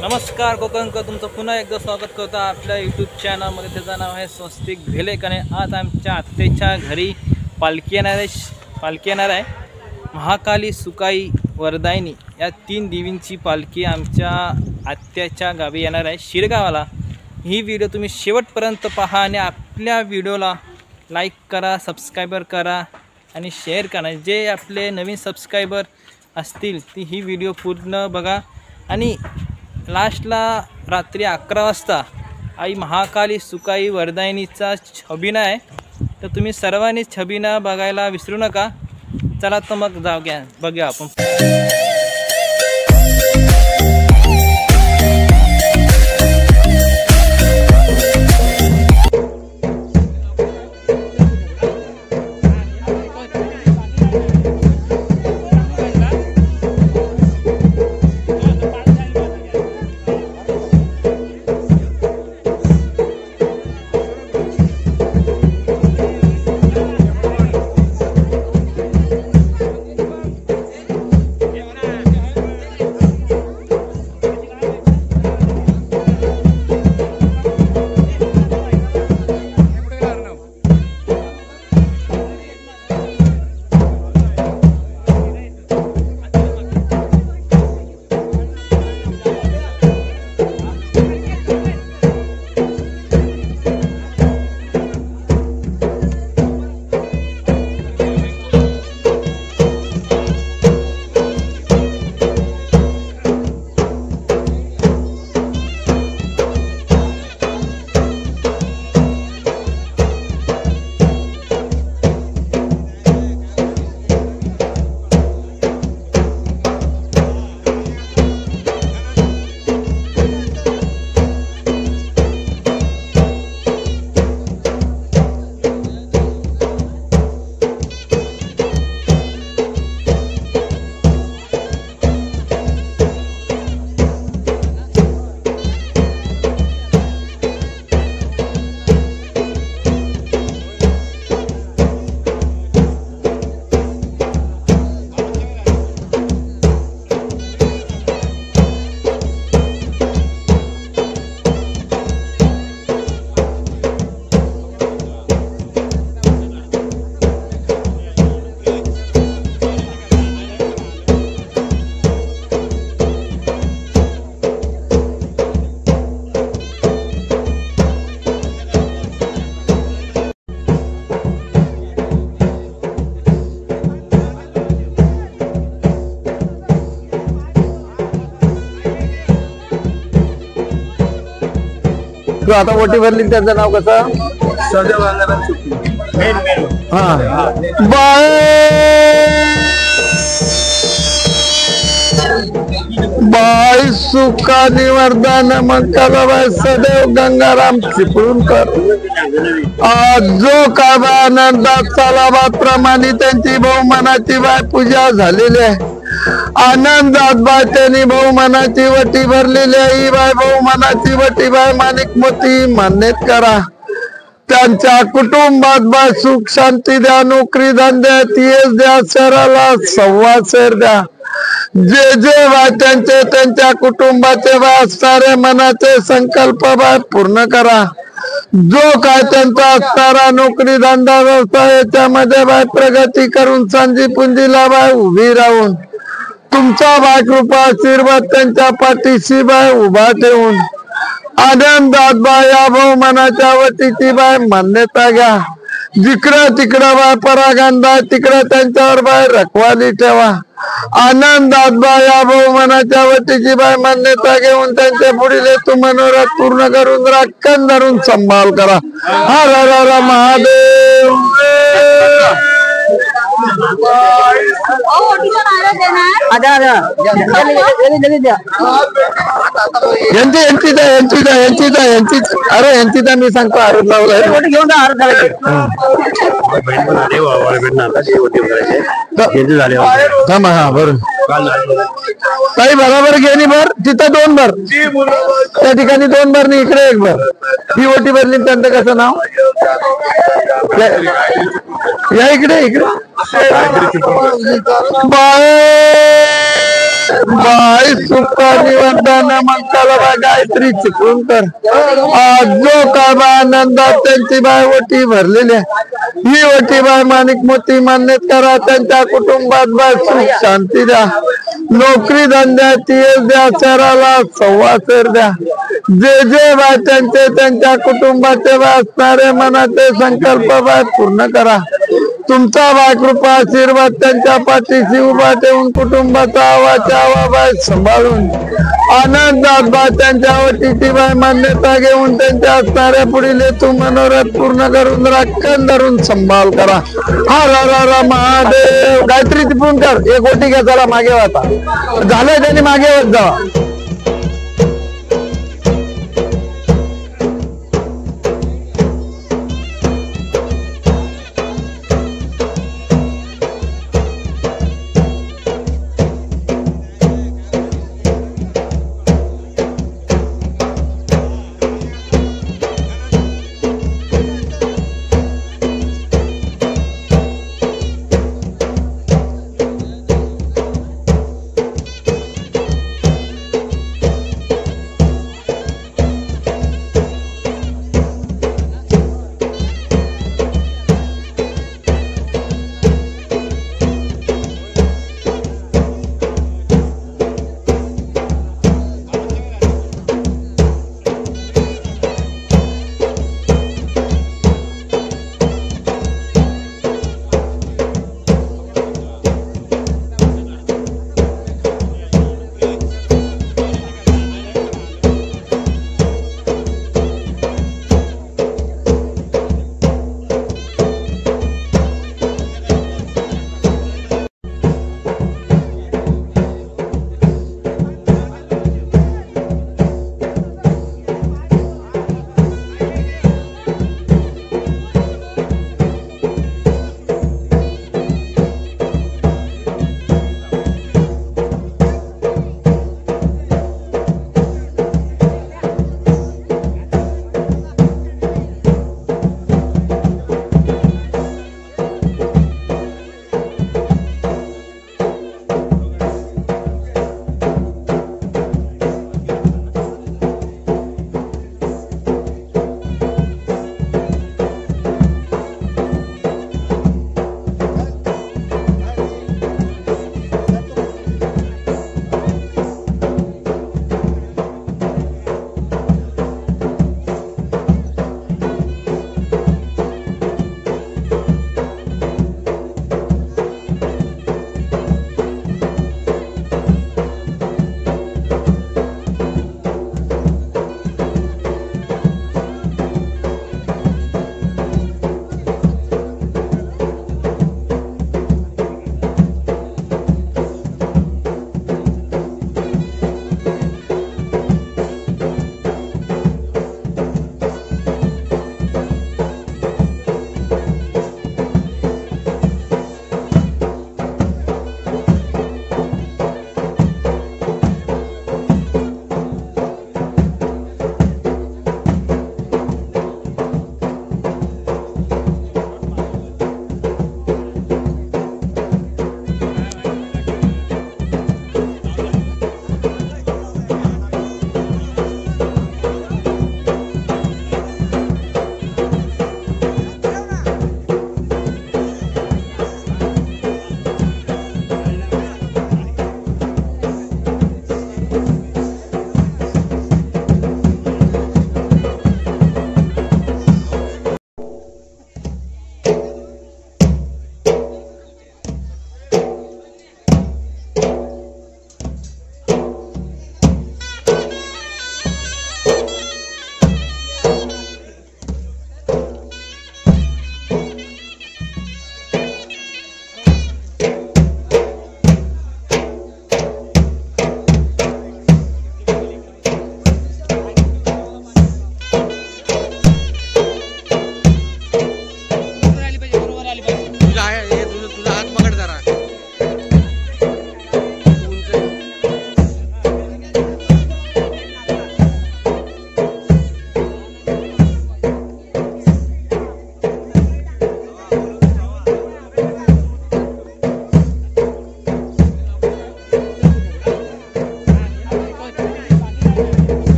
नमस्कार कोकणकर, तुमचं पुन्हा एकदा स्वागत करतो आपल्या यूट्यूब चॅनलमध्ये. त्याचं नाव आहे स्वस्तिक भेलेक. आणि आज आमच्या आत्याच्या घरी पालखी येणार आहे. महाकाली, सुकाई, वरदायिनी या 3 देवींची पालखी आमच्या आत्याच्या गावी येणार आहे, शिरगावाला. ही व्हिडिओ तुम्ही शेवटपर्यंत पहा आणि आपल्या व्हिडिओला लाईक करा, सबस्क्रायबर करा आणि शेअर करा. जे आपले नवीन सबस्क्रायबर असतील ती ही व्हिडिओ पूर्ण बघा. आणि लास्टला रात्री 11 वाजता आई महाकाली, सुकाई, वरदायिनीचा छबिना आहे, तर तुम्ही सर्वांनी छबिना बघायला विसरू नका. चला तर मग बघूया आपण. आता ओटी भरली, त्याचं नाव कसं? बाई सुखानी वरदान मंगला बाई सदैव गंगाराम चिपळूणकर. आज जो काबा आनंदात सालाबादप्रमाणे त्यांची बहुमानाची बाय पूजा झालेली आहे. आनंदात बाय त्यांनी बहुमानाची वटी भरलेली आहे. ही बाय बहुमानाची वटी बाय माणिक मोती मान्यत करा. त्यांच्या कुटुंबात बाय सुख शांती द्या, नोकरी धंद्यात यश द्या, शहराला संवाद द्या. जे जे बाय त्यांच्या कुटुंबाचे बाय सारे मनाचे संकल्प बाय पूर्ण करा. जो काय त्यांचा असणारा नोकरी धंदा व्यवसाय याच्यामध्ये बाय प्रगती करून संजी पुंजीला बाय उभी राहून तुमचा बाय कृपा आशीर्वाद त्यांच्या पाठीशी बाय उभा ठेवून आनंदात बाय या बहुमानाच्या वटीची बाय मान्यता घ्या. जिकडं तिकडं बाय परागंदा तिकडं त्यांच्यावर बाय रखवाली ठेवा. आनंदात बाय या बहुमानाच्या वटीची बाय मान्यता घेऊन त्यांच्या पुढील हेतू मनोरथ पूर्ण करून राखण धरून सांभाळ करा. हर हर हर महादेव. अरे यांची मी सांगतो आरोप लावलाय. हा बरोबर काही बरोबर गेली भर, तिथं 2 भर, त्या ठिकाणी 2 भर आणि इकडे 1 भर. ही ओटी भरली. त्यांचं कसं नाव? या इकडे इकडे बाय बाई सुका निवंदन मंगल गायत्री चिपळूणकर. आज जो काय बाय आनंदात त्यांची बाय ओटी भरलेली आहे, ही ओटी बाय माणिक मोती मान्यत करा. त्यांच्या कुटुंबात बाय सुख शांती द्या, नोकरी धंद्याची द्या, शहराला सव्वासर द्या. जे जे बाय त्यांच्या कुटुंबाचे बाय असणारे मनाचे संकल्प बाय पूर्ण करा. तुमचा बाय कृपा आशीर्वाद त्यांच्या पाठीशी उभा ठेवून कुटुंबाचा आवा बाय सांभाळून आनंदात बाय त्यांच्या वतीची बाय मान्यता घेऊन त्यांच्या असणाऱ्या पुढील हेतू मनोरथ पूर्ण करून राखण धरून संभाळ करा. हर हर महादेव. गायत्री चिपळूणकर एक ओटी घ्या, चला मागे वाचा. झालंय त्यांनी मागे होत जावा.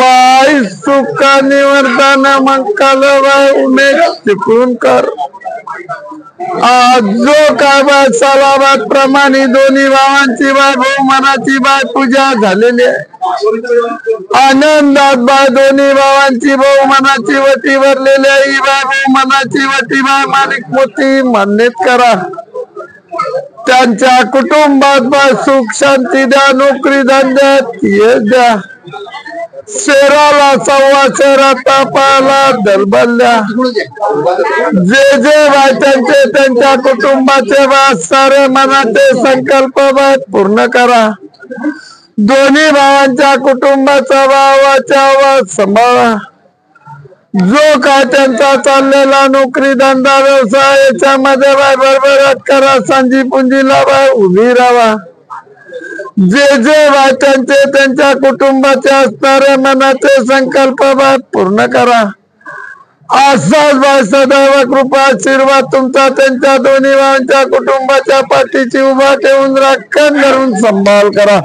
बाई सुखाने वरदान मंकाल बाय उमेश चिपळूणकर. जो काय सलाबाद प्रमाणे दोन्ही भावांची बाय बहुमानाची बाय पूजा झालेली आहे. आनंदात बाय दोन्ही भावांची बहुमानाची वटी भरलेली आहे. बाय बहुमानाची वटी बाय मालिक मोती मान्यत करा. त्यांच्या कुटुंबात बाय सुख शांती द्या. नोकरी धंद्यात यश द्या. शेराला सव्वा शेरा तापाला दलबल द्या. जे बाय त्यांच्या कुटुंबाचे बाय सारे मनाचे संकल्प बाय पूर्ण करा. दोन्ही भावांच्या कुटुंबाचा भावाच्या आवाज सांभाळा. जो काय त्यांचा चाललेला नोकरी धंदा व्यवसाय याच्यामध्ये बाय भरभराट करा. सांजी पुंजीला बाय उभी राहा. जे बाय त्यांच्या कुटुंबाचे असणारे मनाचे संकल्प बाय पूर्ण करा. असाच बाय सदैव कृपा आशीर्वाद तुमचा त्यांच्या दोन्ही भावांच्या कुटुंबाच्या पाठीची उभा ठेवून राखण धरून सांभाळ करा.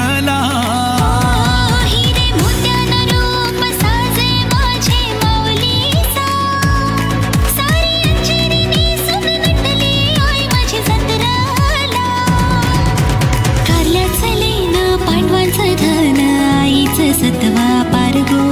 सजला हिरे मोत्यानं रूप साजे माझे माऊलीचा सारी अंजिरी नेसून नटली आई माझी जत्राला कारल्याचं लेणं पांडवांचं धन आईचं सत्वा पारगो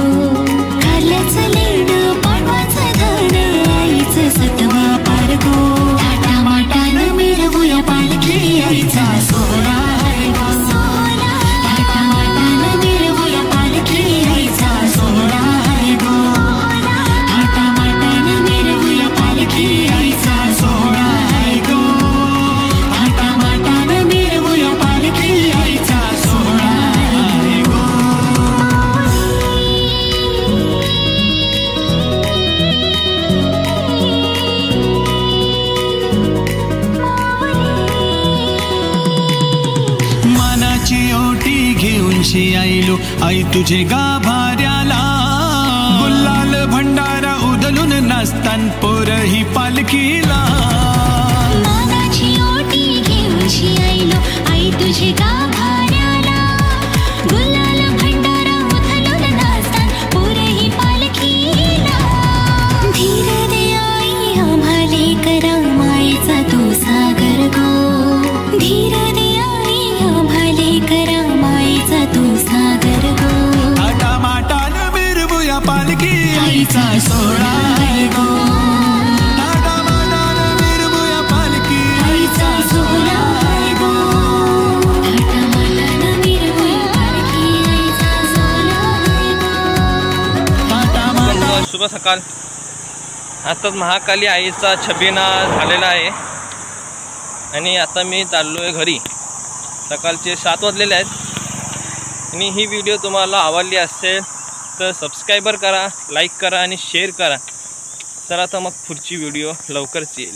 कारल्याचं लेणं पांडवांचं धन आईचं सत्वा पारगो थाटामाटानं मिरवूया पालखी आईचा सोहळा आहे गो सोहळा थाटामाटानं मिरवूया पालखी आईचा सोहळा आहे गो थाटामाटानं मिरवूया पालखी आईचा सोहळा आहे गो थाटामाटानं मिरवूया पालखी आईचा सोहळा आहे गो मनाची ओटी घेऊन आईलो आई तुझे गाभाऱ्याला गुलाल भंडारा उधलून नाचतान पोरही पालखीला मानाची ओटी घेऊन आईलो आई तुझे गाभाऱ्याला गुलाल भंडारा उधलून नाचतान पोरही पालखीला धीर दे आई आम्हाले करा मायेचा तो सागर गो धीर दे आई आम्हाले करा मायेचा तो सागर गो थाटामाटानं मिरवूया पालखी आईचा सोहळा आहे गो थाटामाटानं मिरवूया पालखी आईचा सोहळा आहे गो थाटामाटानं मिरवूया पालखी आईचा सोहळा आहे गो थाटामाटानं शुभ सकाळ. आताच महाकाली आईचा छबिना झालेला आहे आणि आता मी चाललो आहे घरी. सकाळचे 7 वाजलेले आहेत आणि ही व्हिडिओ तुम्हाला आवडली असेल तर सबस्क्राईबर करा, लाईक करा आणि शेअर करा. चला तर मग पुढची व्हिडिओ लवकरच येईल.